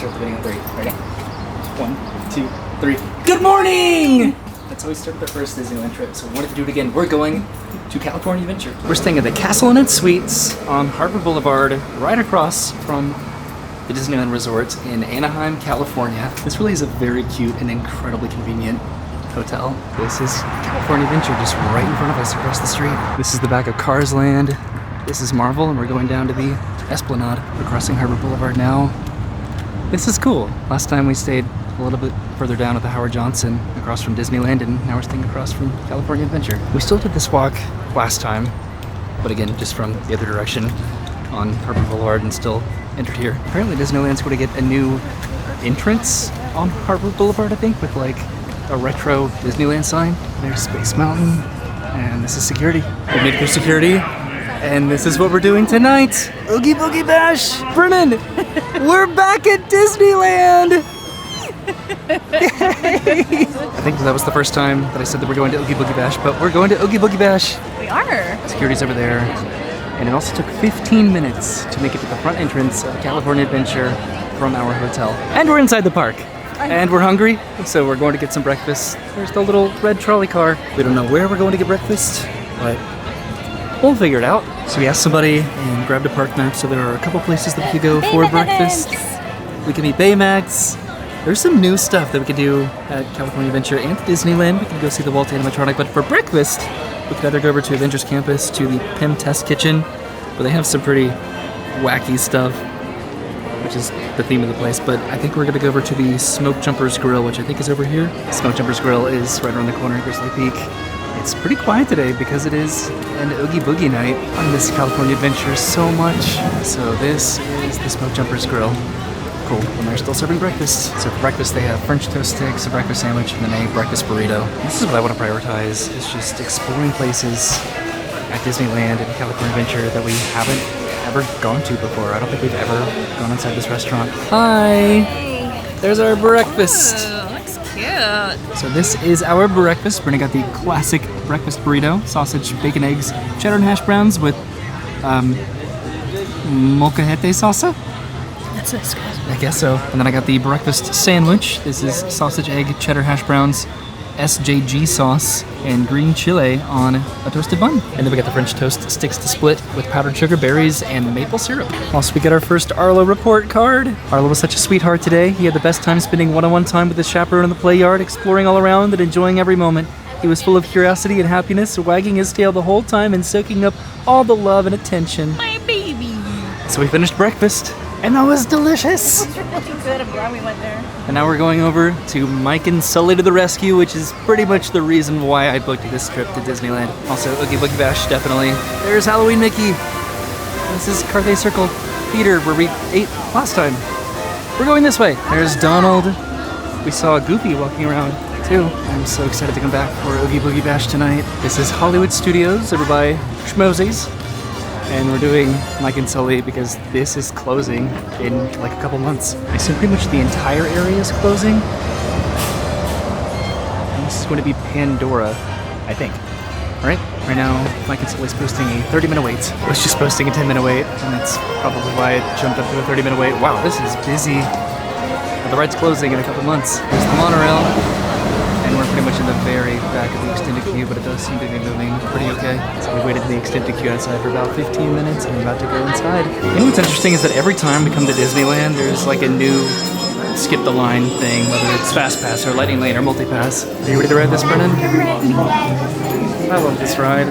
start the video in 3. Ready? 1, 2, 3. Good morning! That's how we started the first Disneyland trip, so we wanted to do it again. We're going to California Adventure. We're staying at the Castle Inn and Suites on Harbor Boulevard, right across from the Disneyland Resort in Anaheim, California. This really is a very cute and incredibly convenient hotel. This is California Adventure, just right in front of us across the street. This is the back of Cars Land. This is Marvel, and we're going down to the Esplanade. We're crossing Harbor Boulevard now. This is cool. Last time we stayed a little bit further down at the Howard Johnson, across from Disneyland, and now we're staying across from California Adventure. We still did this walk last time, but again, just from the other direction on Harbor Boulevard and still entered here. Apparently Disneyland's going to get a new entrance on Harbor Boulevard, I think, with like a retro Disneyland sign. There's Space Mountain, and this is security. We made it through security, and this is what we're doing tonight. Oogie Boogie Bash! Brennan, we're back at Disneyland! I think that was the first time that I said that we're going to Oogie Boogie Bash, but we're going to Oogie Boogie Bash. We are. Security's over there. And it also took 15 minutes to make it to the front entrance of California Adventure from our hotel. And we're inside the park. And we're hungry, so we're going to get some breakfast. There's the little red trolley car. We don't know where we're going to get breakfast, but we'll figure it out. So we asked somebody and grabbed a park map, so there are a couple places that we could go for breakfast. We can eat Baymax. There's some new stuff that we could do at California Adventure and Disneyland. We can go see the Walt animatronic, but for breakfast, we could either go over to Avengers Campus, to the Pim Test Kitchen, where they have some pretty wacky stuff, which is the theme of the place, but I think we're gonna go over to the Smoke Jumpers Grill, which I think is over here. Smoke Jumpers Grill is right around the corner at Grizzly Peak. It's pretty quiet today because it is an Oogie Boogie night. I miss California Adventure so much. So this is the Smoke Jumpers Grill. Cool, and they're still serving breakfast. So for breakfast they have French toast sticks, a breakfast sandwich, and then a breakfast burrito. This is what I want to prioritize, is just exploring places at Disneyland and California Adventure that we haven't ever gone to before. I don't think we've ever gone inside this restaurant. Hi! Hey. There's our breakfast. Ooh, looks cute. So this is our breakfast. Brenna got the classic breakfast burrito, sausage, bacon, eggs, cheddar and hash browns with molcajete salsa. That's nice, guys. I guess so. And then I got the breakfast sandwich. This is sausage, egg, cheddar hash browns, SJG sauce, and green chile on a toasted bun. And then we got the French toast sticks to split with powdered sugar, berries, and maple syrup. Also, we got our first Arlo report card. Arlo was such a sweetheart today. He had the best time spending one-on-one time with his chaperone in the play yard, exploring all around and enjoying every moment. He was full of curiosity and happiness, wagging his tail the whole time and soaking up all the love and attention. My baby. So we finished breakfast, and that was delicious. It's really good. I'm glad we went there. And now we're going over to Mike and Sully to the rescue, which is pretty much the reason why I booked this trip to Disneyland. Also, Oogie Boogie Bash, definitely. There's Halloween Mickey. This is Carthay Circle Theater, where we ate last time. We're going this way. There's Donald. We saw Goofy walking around, too. I'm so excited to come back for Oogie Boogie Bash tonight. This is Hollywood Studios, over by Schmozies. And we're doing Mike and Sully because this is closing in like a couple months. I assume pretty much the entire area is closing. And this is going to be Pandora, I think. Right now, Mike and Sully's posting a 30-minute wait. I was just posting a 10-minute wait, and that's probably why it jumped up to a 30-minute wait. Wow, this is busy. But the ride's closing in a couple months. There's the monorail. And we're pretty much in the very back of the extended queue, but it does seem to be moving pretty okay. So we waited in the extended queue outside for about 15 minutes, and we're about to go inside. You know what's interesting is that every time we come to Disneyland, there's like a new skip the line thing, whether it's Fast Pass or Lightning Lane or Multi-Pass. Are you ready to ride this, Brennan? I love this ride.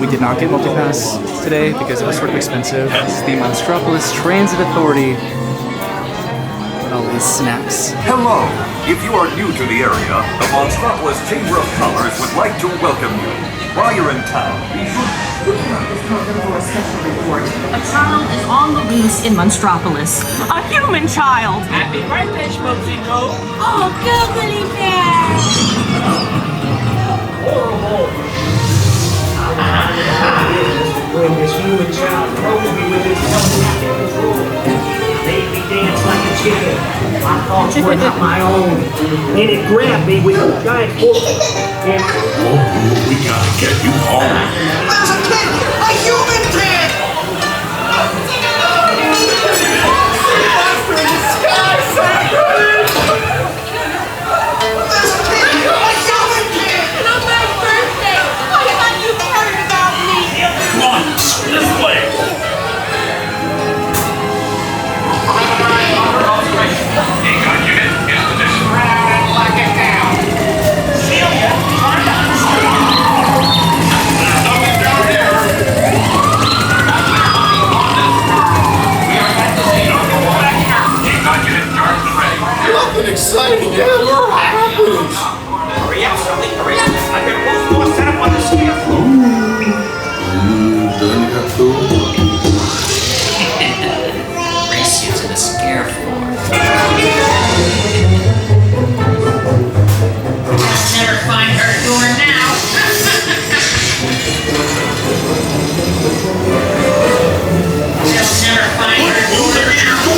We did not get Multi-Pass today because it was sort of expensive. This is the Monstropolis Transit Authority. All these snacks. Hello! If you are new to the area, the Monstropolis Chamber of Commerce would like to welcome you. While you're in town, be sure a special report. A child is on the loose in Monstropolis. A human child! Happy birthday, Schmozito! Oh, googly bear! When this human child broke me with his made me dance like a chicken. My thoughts were not my own. And it grabbed me with a giant hook. And we gotta get you home. There's a kid! A human kid! care for. Never find her door now. They'll never find her door now.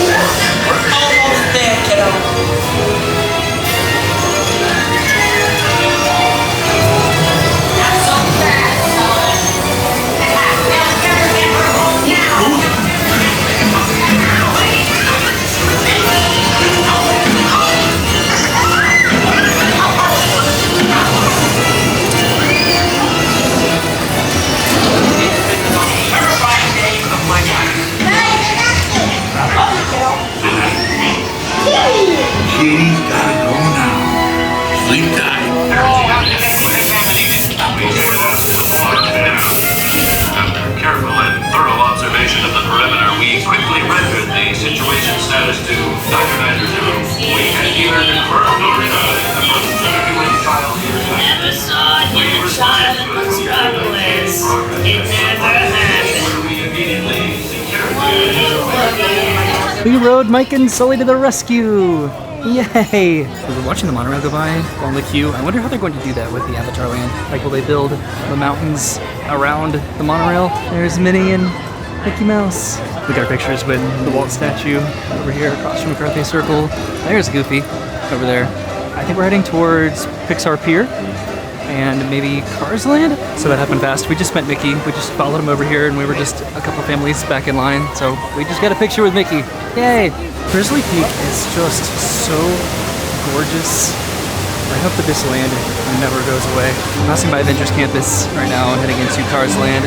Almost there, kiddo. Not so fast, son. They'll never get her home now. Terrifying day of my life. Kitty's gotta go now. Sleep tight. When examination, we discussed the plot now. After careful and thorough observation of the perimeter, we quickly rendered the situation status to Dr. Anderson. We can neither confirm nor deny the presence of a human child here tonight. Never saw a human child in Metropolis. It never happened. We immediately secured We rode Mike and Sully to the rescue! Yay! We were watching the monorail go by on the queue. I wonder how they're going to do that with the Avatar Land. Like, will they build the mountains around the monorail? There's Minnie and Mickey Mouse. We got our pictures with the Walt statue over here across from McCarthy Circle. There's Goofy over there. I think we're heading towards Pixar Pier and maybe Cars Land. So that happened fast. We just met Mickey. We just followed him over here and we were just a couple families back in line. So we just got a picture with Mickey. Yay! Grizzly Peak is just so gorgeous. I hope that this land never goes away. I'm passing by Adventures Campus right now, heading into Cars Land.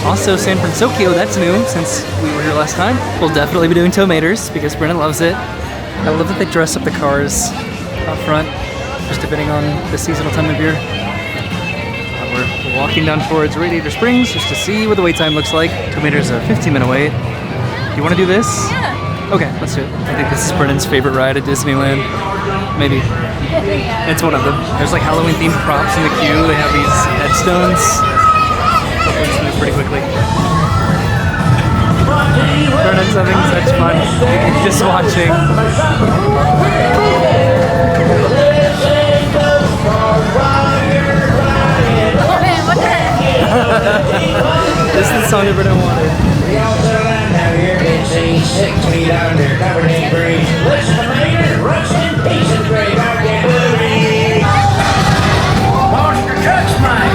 Also San Fransokyo, that's new since we were here last time. We'll definitely be doing Tomators because Brennan loves it. I love that they dress up the cars out front, just depending on the seasonal time of year. We're walking down towards Radiator Springs just to see what the wait time looks like. Tomators a 15-minute wait. You want to do this? Yeah. Okay, let's do it. I think this is Brennan's favorite ride at Disneyland. Maybe. It's one of them. There's like Halloween themed props in the queue. They have these headstones. Let's move pretty quickly. Brennan's having such fun. Just watching. Oh man, what the heck? This is the song that Brennan wanted. 6 feet under, covered in breeze. Listen to me, rest in peace and great Arctic movie. Monster Trucks, mate.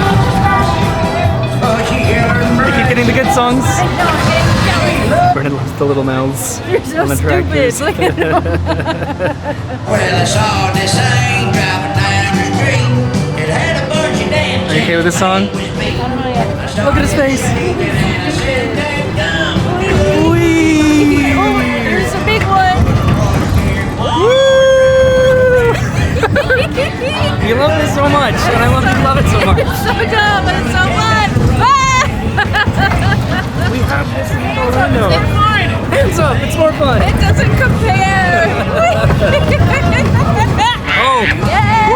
Oh, she They keep getting the good songs. I know, I'm getting jelly. Brennan loves the little mouths. You're so on the tractors. stupid. Look at them. Well, I saw this thing driving down the street. It had a bunch of dancing. Are you okay with this song? I don't know yet. Look at his face. Oh, there's a big one. You love this so much, and I love that you love it so much. It's so dumb, but it's so fun. Ah! We have this in Orlando. It's fun. Hands up, it's more fun. It doesn't compare. Oh. Yay!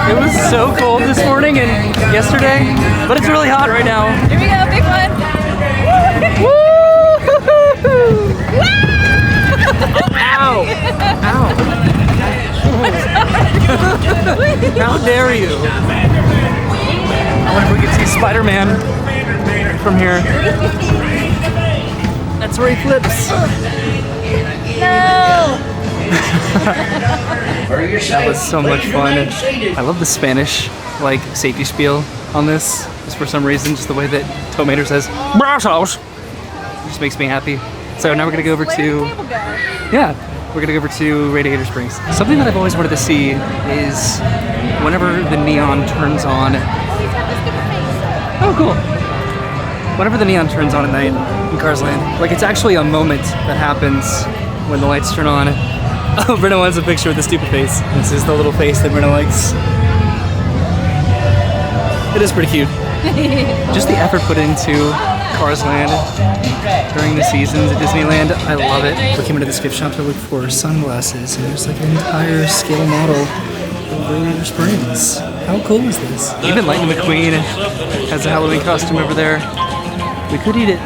It was so cold this morning and yesterday, but it's really hot right now. Here we go, big one. Ow! Ow! How dare you? I wonder if we can see Spider-Man from here. That's where he flips. No! That was so much fun. I love the Spanish like safety spiel on this. Just for some reason, just the way that Tomater says "Brazos" just makes me happy. So now we're gonna go over to we're gonna go over to Radiator Springs. Something that I've always wanted to see is whenever the neon turns on. Oh, cool! Whenever the neon turns on at night in Cars Land, like it's actually a moment that happens when the lights turn on. Oh, Brenna wants a picture with the stupid face. This is the little face that Brenna likes. It is pretty cute. Just the effort put into Cars Land during the seasons at Disneyland, I love it. We came into this gift shop to look for sunglasses, and there's like an entire scale model of Radiator Springs. How cool is this? Even Lightning McQueen has a Halloween costume over there. We could eat at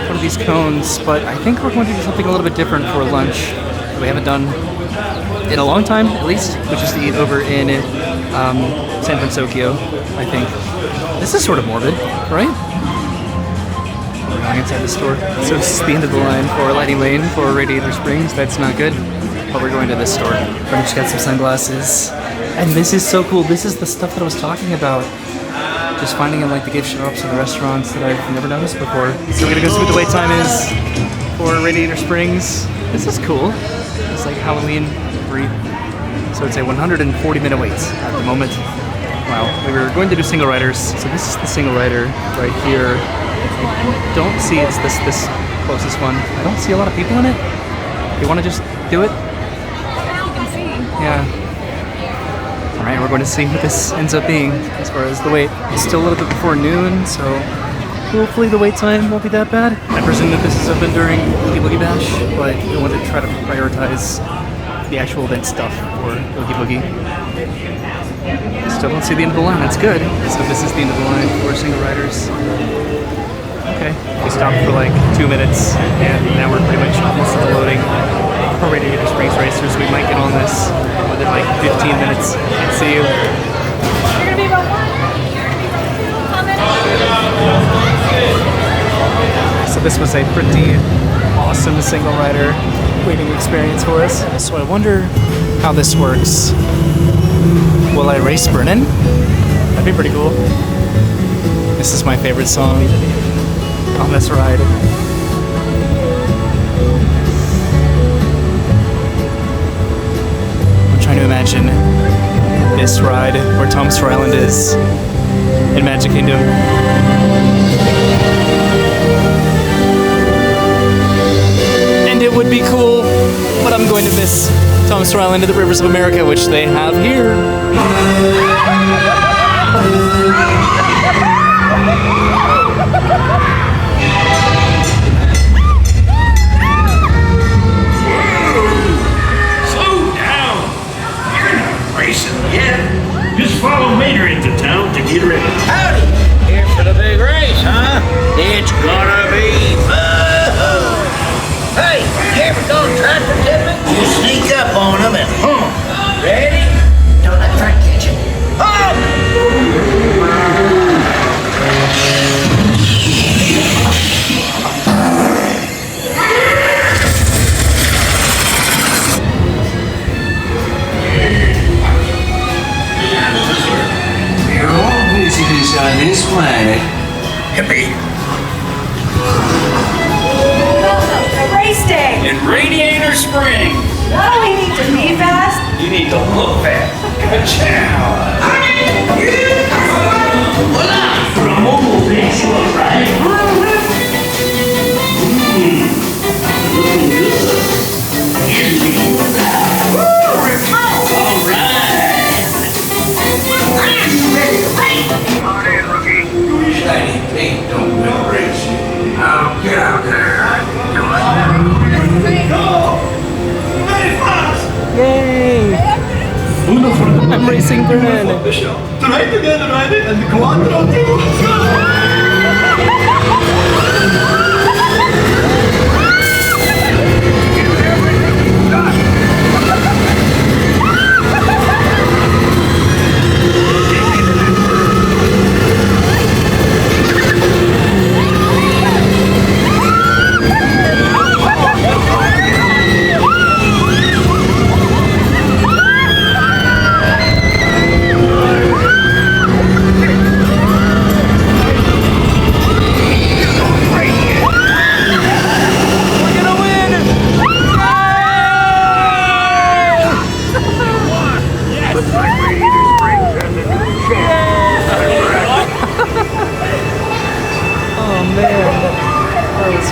one of these cones, but I think we're going to do something a little bit different for lunch that we haven't done in a long time, at least, which is to eat over in San Fransokyo, I think. This is sort of morbid, right? We're going inside the store. So this is the end of the line for Lighting Lane for Radiator Springs. That's not good. But we're going to this store. I just got some sunglasses. And this is so cool. This is the stuff that I was talking about. Just finding in like the gift shops and the restaurants that I've never noticed before. So we're gonna go see what the wait time is for Radiator Springs. This is cool. It's like Halloween wreath. So it's a 140-minute wait at the moment. Wow. We were going to do single riders. So this is the single rider right here. I don't see it's this closest one. I don't see a lot of people in it. You want to just do it? Yeah. Alright, we're going to see what this ends up being as far as the wait. It's still a little bit before noon, so hopefully the wait time won't be that bad. I presume that this is open during Oogie Boogie Bash, but we want to try to prioritize the actual event stuff for Oogie Boogie. Still don't see the end of the line, that's good. So this is the end of the line for single riders. Okay, we stopped for like 2 minutes, and now we're pretty much almost at the loading for Radiator Springs Racers. We might get on this within like 15 minutes. See you. You're gonna be about what? So this was a pretty awesome single rider waiting experience for us. So I wonder how this works. Will I race Brennan? That'd be pretty cool. This is my favorite song on this ride. I'm trying to imagine this ride where Tom Sawyer Island is in Magic Kingdom. And it would be cool, but I'm going to miss Tom Sawyer Island and the Rivers of America, which they have here. Just follow Mater into town to get ready. Howdy! Here for the big race, huh? It's gonna be fun! Hey, you ever go tractor tipping? You sneak up on them and Ready? Don't let Frank catch you. On this planet. Hippie! A race day. In Radiator Springs. Not only need to be fast. You need to look fast. Ka-chow. For a mobile base, you look right. Looking good. All right. Come on in, rookie. Shiny paint don't win race. Now get out there. Go! Very fast! Yay! I'm racing Brennan. Tonight we're gonna ride it and the Quattro too.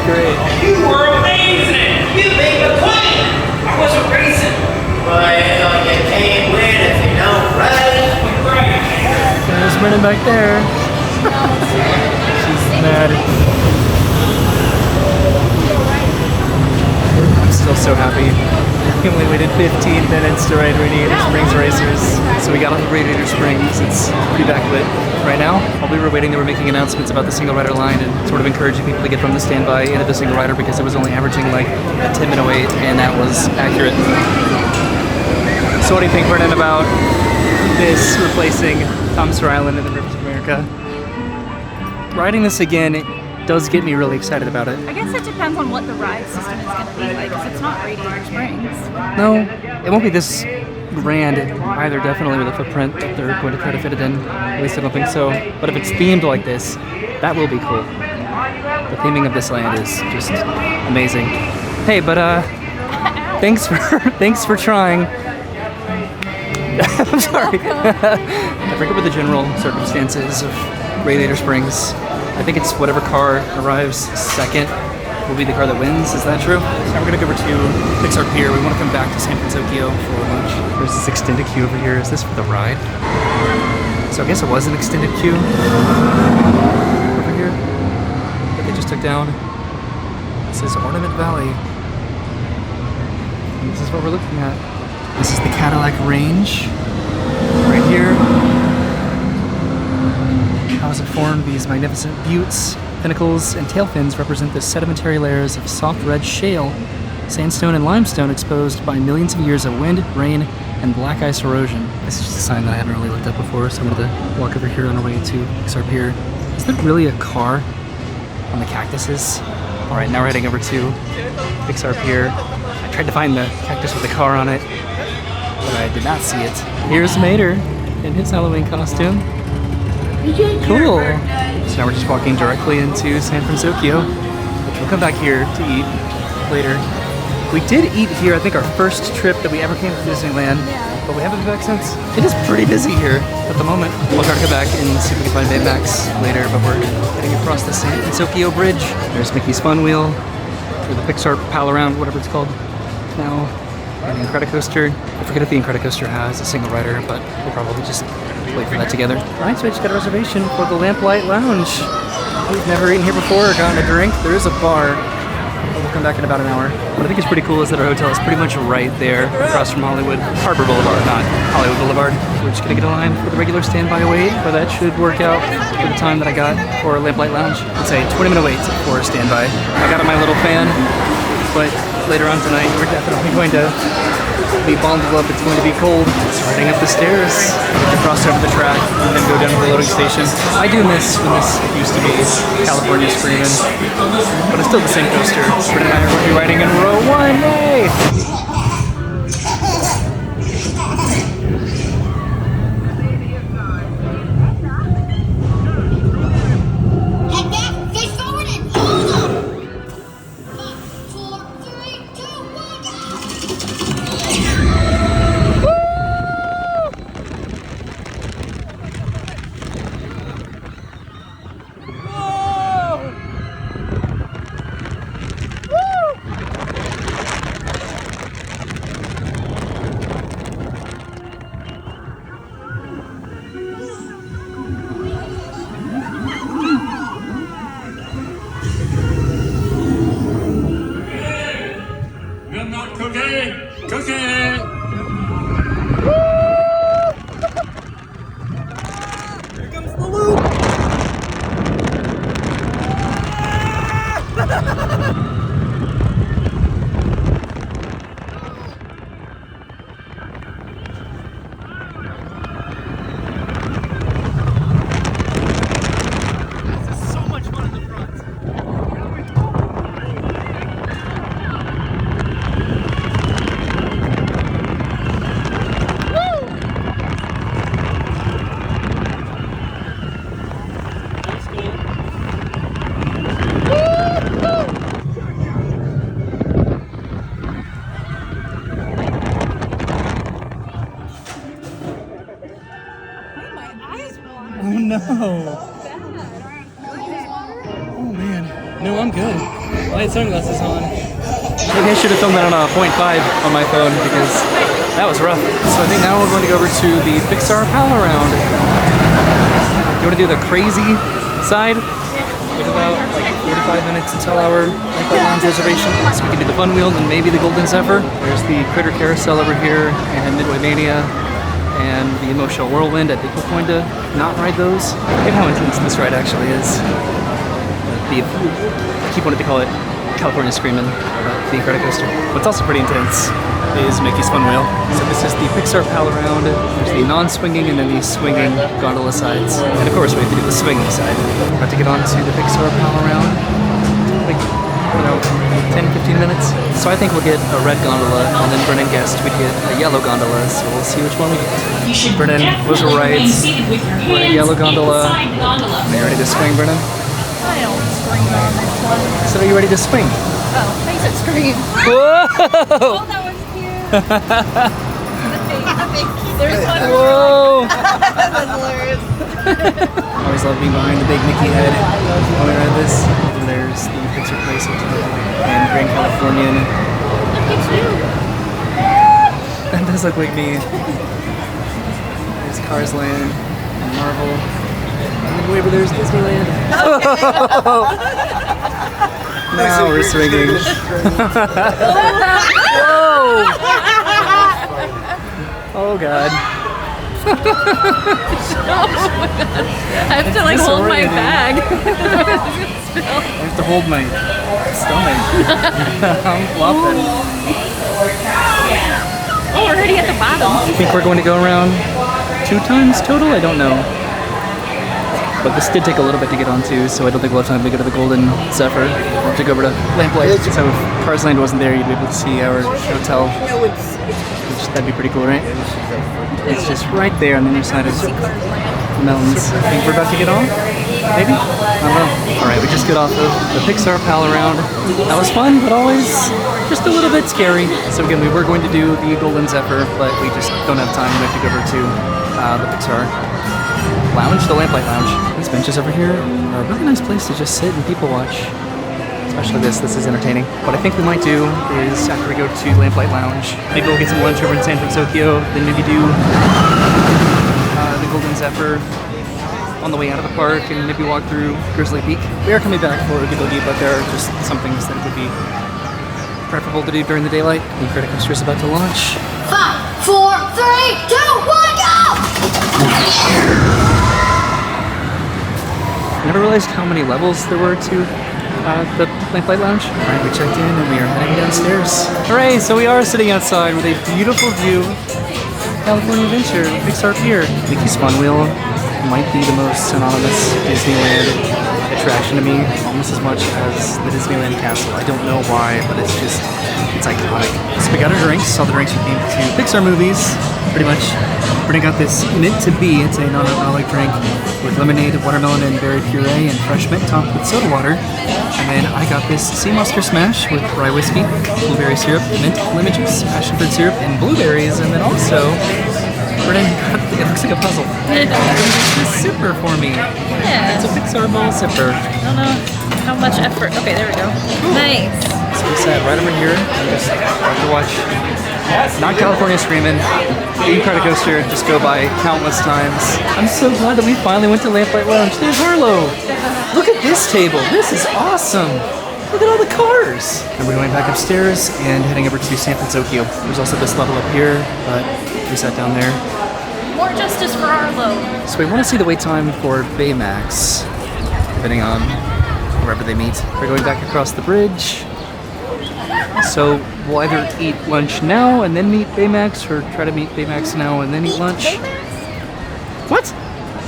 Great. You were amazing! You made the queen! I wasn't racing! Well, you can't win if you don't race. There's Brennan back there. She's mad. I'm still so happy We only waited 15 minutes to ride Radiator Springs Racers. So we got on the Radiator Springs. It's pretty backlit right now. While we were waiting, they were making announcements about the single rider line and sort of encouraging people to get from the standby into the single rider because it was only averaging like a 10-minute wait, and that was accurate. So what do you think, Vernon, about this replacing Tom Sawyer Island in the Rivers of America? Riding this again, it does get me really excited about it. I guess it depends on what the ride system is going to be like, because it's not Radiator Springs. No, it won't be this grand either, definitely with the footprint that they're going to try to fit it in. At least I don't think so. But if it's themed like this, that will be cool. The theming of this land is just amazing. Hey, but thanks for trying. I'm sorry. I forget what the general circumstances of Radiator Springs. I think it's whatever car arrives second will be the car that wins. Is that true? Now we're gonna go over to Pixar Pier. We want to come back to San Fransokyo for lunch. There's this extended queue over here. Is this for the ride? So I guess it was an extended queue over here that they just took down. This is Ornament Valley. And this is what we're looking at. This is the Cadillac Range right here. How is it formed? These magnificent buttes, pinnacles, and tail fins represent the sedimentary layers of soft red shale, sandstone, and limestone exposed by millions of years of wind, rain, and black ice erosion. This is just a sign that I haven't really looked at before, so I'm going to walk over here on our way to Pixar Pier. Is there really a car on the cactuses? All right, now we're heading over to Pixar Pier. I tried to find the cactus with the car on it, but I did not see it. Here's Mater in his Halloween costume. Cool. So now we're just walking directly into San Fransokyo, which we'll come back here to eat later. We did eat here, I think our first trip that we ever came to Disneyland, but we haven't been back since. It is pretty busy here at the moment. We'll try to come back and see if we can find Baymax later, but we're heading across the San Fransokyo Bridge. There's Mickey's Fun Wheel, or the Pixar Pal-A-Round, whatever it's called now, and the Incredicoaster. I forget if the Incredicoaster has a single rider, but we'll probably just wait for that together. Alright, so I just got a reservation for the Lamplight Lounge. We've never eaten here before or gotten a drink. There is a bar. We'll come back in about an hour. What I think is pretty cool is that our hotel is pretty much right there across from Hollywood. Harbor Boulevard, not Hollywood Boulevard. We're just gonna get a line for the regular standby wait, but that should work out for the time that I got for Lamplight Lounge. It's a 20-minute wait for standby. I got on my little fan, but later on tonight we're definitely going to be bundled up. It's going to be cold. So riding up the stairs, to cross over the track, and then go down to the loading station. I do miss when this used to be California Screamin', but it's still the same coaster. Britt and I are going to be riding in row 1. Yay! Oh no. Oh man. No, I'm good. I had sunglasses on. Maybe I should have filmed that on a 0.5 on my phone because that was rough. So I think now we're going to go over to the Pixar Pal-A-Round. You want to do the crazy side? We have about like 45 minutes until our Lamplight Lounge reservation, so we can do the Fun Wheel and then maybe the Golden Zephyr. There's the Critter Carousel over here and Midway Mania and the Emotional Whirlwind. I think we're going to not ride those. Look at how intense this ride actually is. I keep wanting to call it California Screamin', the Incredicoaster. What's also pretty intense is Mickey's Fun Wheel. So this is the Pixar Pal-A-Round. There's the non-swinging and then the swinging gondola sides. And of course we have to do the swinging side. We're about to get on to the Pixar Pal-A-Round. Like, I don't know, 10-15 minutes. So I think we'll get a red gondola and then Brennan guessed we'd get a yellow gondola. So we'll see which one we get. Brennan, those are rides. We're in a yellow gondola. Are you ready to swing, Brennan? I don't scream on this one. So are you ready to swing? Oh, I said scream. Whoa! Oh, that was cute. The fake. There's one. Whoa! That's hilarious. Always love being behind the big Mickey head when we ride this. And there's the Pixar Place Hotel and Grand Californian. Look at you. That does look like me. There's Cars Land and Marvel. And then way over there's Disneyland. Now we're swinging. Whoa! Oh god. I have to like hold my bag. I have to hold my stomach. I'm flopping. Oh, we're already at the bottom. I think we're going to go around 2 times total? I don't know. But this did take a little bit to get onto, so I don't think we'll have time to go to the Golden Zephyr. We'll have to go over to Lamplight. So if Cars Land wasn't there, you'd be able to see our hotel. Which, that'd be pretty cool, right? It's just right there on the other side of the mountains. I think we're about to get on? Maybe? I don't know. Alright, we just got off of the Pixar Pal-A-Round. That was fun, but always just a little bit scary. So again, we were going to do the Golden Zephyr, but we just don't have time. We have to go over to the Pixar Lounge, the Lamplight Lounge. These benches over here are a really nice place to just sit and people watch. Especially this is entertaining. What I think we might do is after we go to Lamplight Lounge, maybe we'll get some lunch over in Fransokyo, then maybe do the Golden Zephyr on the way out of the park and maybe walk through Grizzly Peak. We are coming back for a Googie, but there are just some things that would be preferable to do during the daylight. The Incredicoaster is about to launch. 5, 4, 3, 2, 1, go! I never realized how many levels there were to the Lamplight Lounge. Alright, we checked in and we are heading downstairs. Hooray, so we are sitting outside with a beautiful view of California Adventure, Pixar Pier. Mickey's Fun Wheel might be the most synonymous Disneyland attraction to me, almost as much as the Disneyland Castle. I don't know why, but it's iconic. So we got our drinks, all the drinks we came to Pixar movies, pretty much. Brennan got this Mint to Be, it's a non-alcoholic drink with lemonade, watermelon, and berry puree, and fresh mint topped with soda water. And then I got this Sea Monster Smash with rye whiskey, blueberry syrup, mint, lemon juice, passion fruit syrup, and blueberries. And then also, Brennan got, it looks like a puzzle. It's a zipper for me. Yeah. It's a Pixar ball zipper. I don't know how much effort. Okay, there we go. Nice. So we sat right over here and just got to watch not California Screamin', the Incredicoaster just go by countless times. I'm so glad that we finally went to Lamplight Lounge. There's Harlow. Look at this table. This is awesome. Look at all the cars. And we're going back upstairs and heading over to San Fransokyo. There's also this level up here, but we sat down there. More justice for Arlo. So we want to see the wait time for Baymax, depending on wherever they meet. We're going back across the bridge. So we'll either eat lunch now and then meet Baymax, or try to meet Baymax now and then eat lunch. What?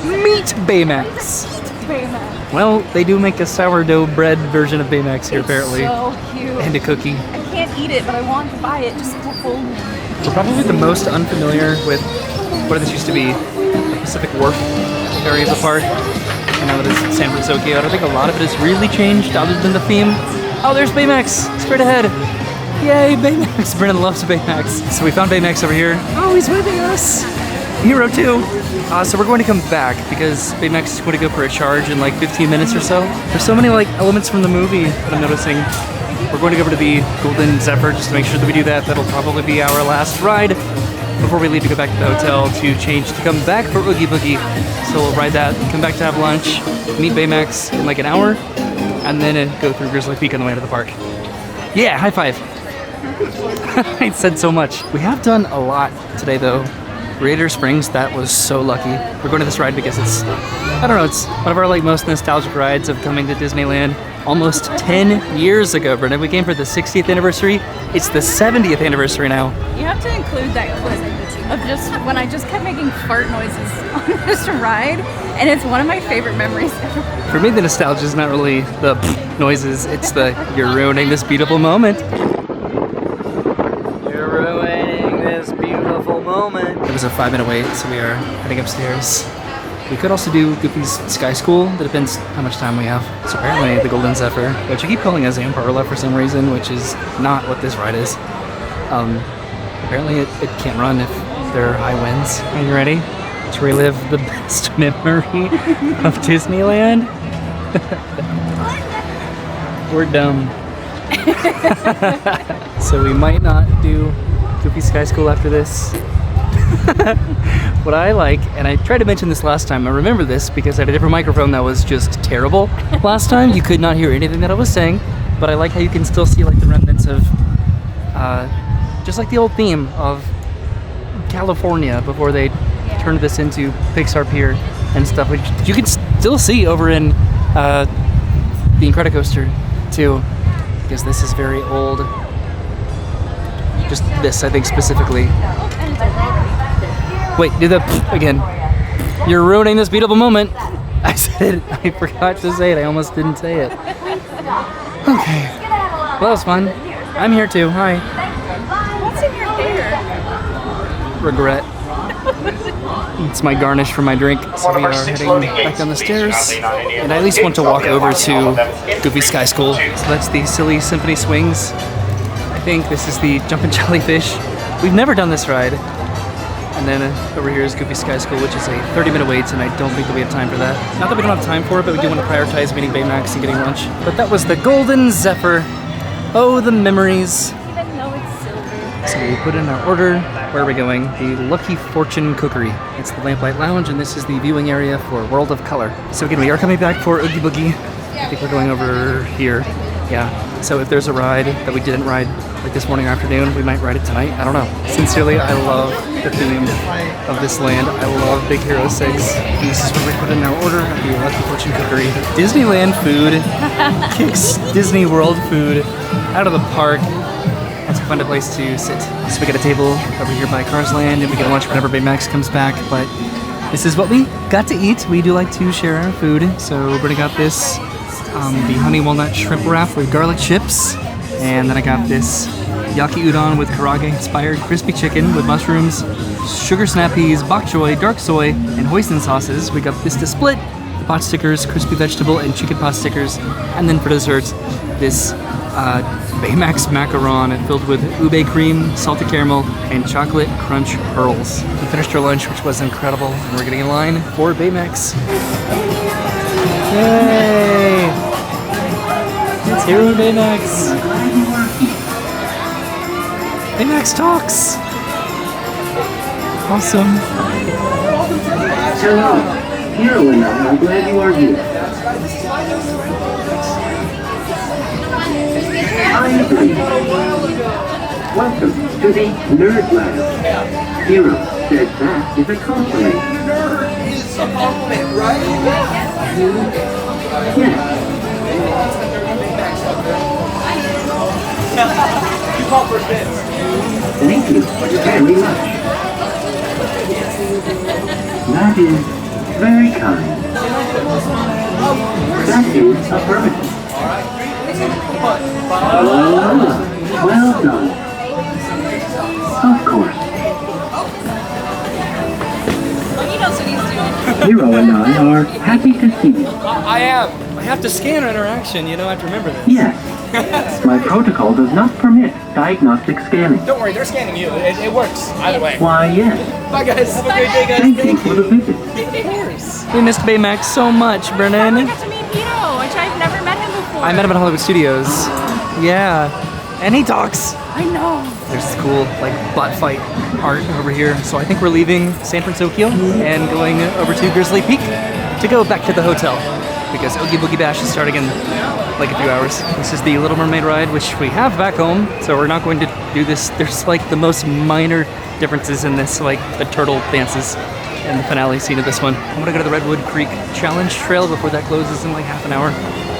Meet Baymax. Baymax. Well, they do make a sourdough bread version of Baymax here, apparently. So cute. And a cookie. I can't eat it, but I want to buy it just to hold me. We're probably the most unfamiliar with what this used to be, the Pacific Wharf area of the park. And now that it's San Fransokyo, I don't think a lot of it has really changed other than the theme. Oh, there's Baymax, straight ahead. Yay, Baymax. Brennan loves Baymax. So we found Baymax over here. Oh, he's waving us. Hero 2. So we're going to come back because Baymax is going to go for a charge in like 15 minutes or so. There's so many like elements from the movie that I'm noticing. We're going to go over to the Golden Zephyr just to make sure that we do that. That'll probably be our last ride. before we leave to go back to the hotel to change to come back for Oogie Boogie. So we'll ride that, come back to have lunch, meet Baymax in like an hour, and then go through Grizzly Peak on the way to the park. Yeah, high five. I said so much. We have done a lot today though. Radiator Springs, that was so lucky. We're going to this ride because it's, I don't know, it's one of our like most nostalgic rides of coming to Disneyland. Almost 10 years ago, Brendan. We came for the 60th anniversary. It's the 70th anniversary now. You have to include that clip of just when I just kept making fart noises on this ride, and it's one of my favorite memories ever. For me, the nostalgia is not really the noises, it's the you're ruining this beautiful moment. You're ruining this beautiful moment. It was a 5-minute wait, so we are heading upstairs. We could also do Goofy's Sky School. That depends how much time we have. So apparently the Golden Zephyr, which I keep calling a Zamperla for some reason, which is not what this ride is. Apparently it can't run if there are high winds. Are you ready to relive the best memory of Disneyland? We're dumb. So we might not do Goofy Sky School after this. What I like, and I tried to mention this last time, I remember this because I had a different microphone that was just terrible last time. You could not hear anything that I was saying, but I like how you can still see like the remnants of just like the old theme of California before they turned this into Pixar Pier and stuff, which you can still see over in the Incredicoaster too, because this is very old. Just this, I think, specifically. Wait, do the again. You're ruining this beautiful moment. I said it. I forgot to say it. I almost didn't say it. Okay. Well, that was fun. I'm here too. Hi. What's in your hair? Regret. It's my garnish for my drink. So we are heading back down the stairs. And I at least want to walk over to Goofy Sky School. So that's the Silly Symphony Swings. I think this is the Jumpin' Jellyfish. We've never done this ride. And then over here is Goofy Sky School, which is a 30-minute wait, and I don't think that we have time for that. Not that we don't have time for it, but we do want to prioritize meeting Baymax and getting lunch. But that was the Golden Zephyr. Oh, the memories. Even though it's silver. So we put in our order. Where are we going? The Lucky Fortune Cookery. It's the Lamplight Lounge, and this is the viewing area for World of Color. So again, we are coming back for Oogie Boogie. I think we're going over here. Yeah. So if there's a ride that we didn't ride like this morning or afternoon, we might ride it tonight. I don't know. Sincerely, I love the theme of this land. I love Big Hero 6. And this is where we put in our order at the Lucky Fortune Cookery. Disneyland food kicks Disney World food out of the park. That's a fun place to sit. So we got a table over here by Cars Land, and we get lunch whenever Baymax comes back. But this is what we got to eat. We do like to share our food. So Brittany got this. The honey walnut shrimp wrap with garlic chips, and then I got this yaki udon with karage-inspired crispy chicken with mushrooms, sugar snap peas, bok choy, dark soy, and hoisin sauces. We got this to split, the pot stickers, crispy vegetable, and chicken pot stickers, and then for dessert, this Baymax macaron filled with ube cream, salted caramel, and chocolate crunch pearls. We finished our lunch, which was incredible, and we're getting in line for Baymax. Yay! It's Hero Baymax. Baymax talks. Awesome. Hello, Hero and I'm glad you are here. I agree. Welcome to the Nerd Lounge. Hero said that is a compliment. It's a compliment, right? Yes. You call for this. Thank you very much. That is very kind. That is affirmative. Well done. Of course. He knows what he's doing. Hero and I are happy to see you. I am. I have to scan our interaction, you know, I have to remember this. Yes. My protocol does not permit diagnostic scanning. Don't worry, they're scanning you. It works, either way. Why, yes. Bye, guys. Have a great day, guys. Thank you for the visit. We missed Baymax so much, Brennan. I got to meet Vito, which I've never met him before. I met him at Hollywood Studios. Yeah. And he talks. I know. There's this cool like bot fight art over here. So I think we're leaving San Fransokyo and going over to Grizzly Peak to go back to the hotel because Oogie Boogie Bash is starting in like a few hours. This is the Little Mermaid ride, which we have back home. So we're not going to do this. There's like the most minor differences in this, like the turtle dances and the finale scene of this one. I'm gonna go to the Redwood Creek Challenge Trail before that closes in like half an hour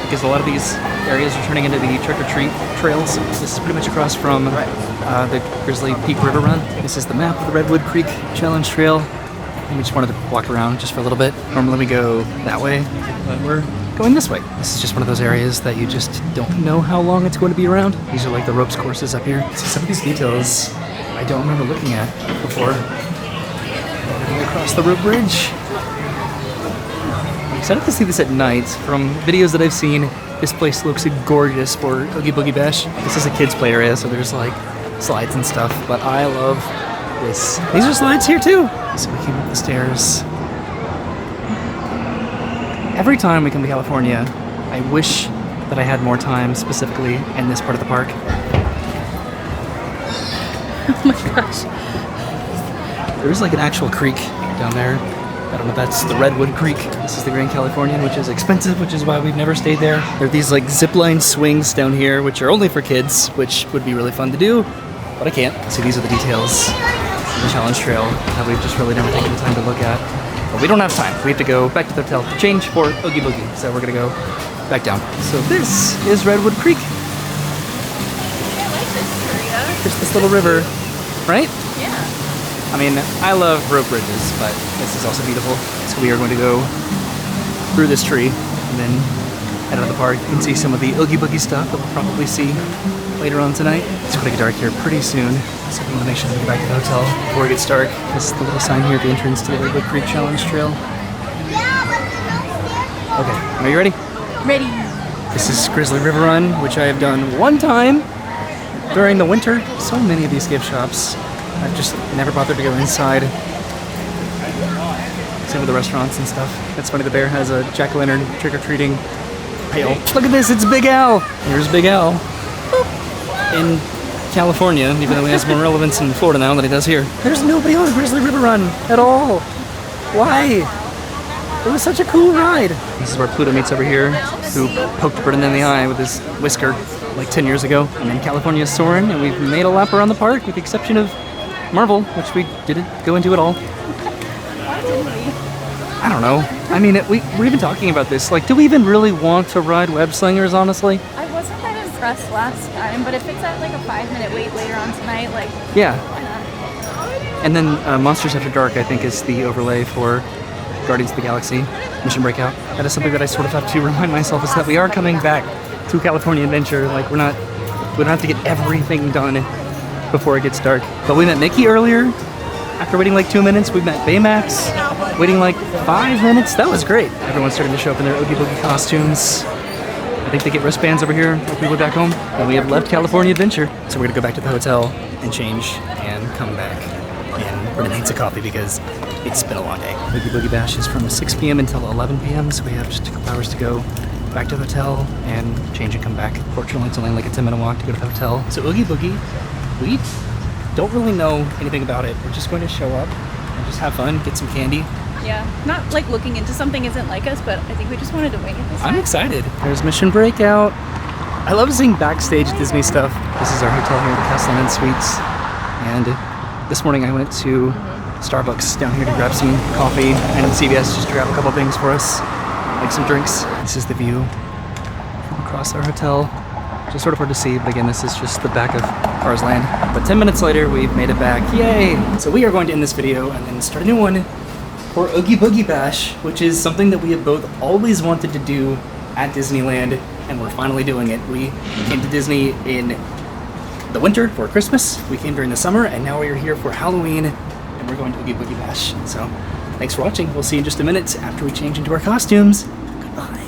because a lot of these areas are turning into the trick-or-treat trails. This is pretty much across from the Grizzly Peak River Run. This is the map of the Redwood Creek Challenge Trail. And we just wanted to walk around just for a little bit. Normally we go that way, but we're going this way. This is just one of those areas that you just don't know how long it's going to be around. These are like the ropes courses up here. See, some of these details I don't remember looking at before. Moving across the rope bridge. I'm excited to see this at night. From videos that I've seen, this place looks gorgeous for Oogie Boogie Bash. This is a kids play area, so there's like slides and stuff, but I love this. These are slides here too. So we came up the stairs. Every time we come to California, I wish that I had more time specifically in this part of the park. Oh my gosh. There's like an actual creek down there. I don't know if that's the Redwood Creek. This is the Grand Californian, which is expensive, which is why we've never stayed there. There are these like zipline swings down here, which are only for kids, which would be really fun to do, but I can't. See, these are the details of the challenge trail that we've just really never taken the time to look at. But we don't have time. We have to go back to the hotel to change for Oogie Boogie, so we're gonna go back down. So this is Redwood Creek. I like this area. Just this little river, right? Yeah. I mean, I love rope bridges, but this is also beautiful. So we are going to go through this tree and then head out of the park. You can see some of the Oogie Boogie stuff that we'll probably see later on tonight. It's going to get dark here pretty soon, so we want to make sure that we get back to the hotel before it gets dark. This is the little sign here at the entrance to the Redwood Creek Challenge Trail. Okay, are you ready? Ready. This is Grizzly River Run, which I have done one time during the winter. So many of these gift shops. I've just never bothered to go inside. Same with the restaurants and stuff. It's funny, the bear has a jack-o'-lantern trick-or-treating pail. Look at this, it's Big Al. Here's Big Al. In California, even though he has more relevance in Florida now than he does here. There's nobody on the Grizzly River Run at all. Why? It was such a cool ride. This is where Pluto meets over here, who poked Burden in the eye with his whisker like 10 years ago. And then California's Soarin', and we've made a lap around the park with the exception of Marvel, which we didn't go into at all. Why didn't we? I don't know. I mean, we're even talking about this. Like, do we even really want to ride web slingers, honestly? I wasn't that impressed last time, but if it's at like a 5-minute wait later on tonight, like, Yeah. why not? And then Monsters After Dark, I think, is the overlay for Guardians of the Galaxy Mission Breakout. That is something that I sort of have to remind myself is that we are coming back to California Adventure. Like, we don't have to get everything done before it gets dark. But we met Mickey earlier. After waiting like 2 minutes, we met Baymax. Waiting like 5 minutes. That was great. Everyone's starting to show up in their Oogie Boogie costumes. I think they get wristbands over here like we were back home. And we have left California Adventure. So we're gonna go back to the hotel and change and come back. And we're gonna need some coffee because it's been a long day. Oogie Boogie Bash is from 6 p.m. until 11 p.m. So we have just a couple hours to go back to the hotel and change and come back. Fortunately, it's only like a 10-minute walk to go to the hotel. So Oogie Boogie, we don't really know anything about it. We're just going to show up and just have fun, get some candy. Yeah, not like looking into something isn't like us, but I think we just wanted to wing it this time. I'm excited. There's Mission Breakout. I love seeing backstage Disney stuff. This is our hotel here at the Castle Inn Suites. And this morning I went to Starbucks down here to grab some coffee and CVS just to grab a couple things for us, like some drinks. This is the view from across our hotel. Just sort of hard to see, but again, this is just the back of Cars Land. But 10 minutes later, we've made it back. Yay! So we are going to end this video and then start a new one for Oogie Boogie Bash, which is something that we have both always wanted to do at Disneyland, and we're finally doing it. We came to Disney in the winter for Christmas, we came during the summer, and now we're here for Halloween, and we're going to Oogie Boogie Bash. So thanks for watching. We'll see you in just a minute after we change into our costumes. Goodbye.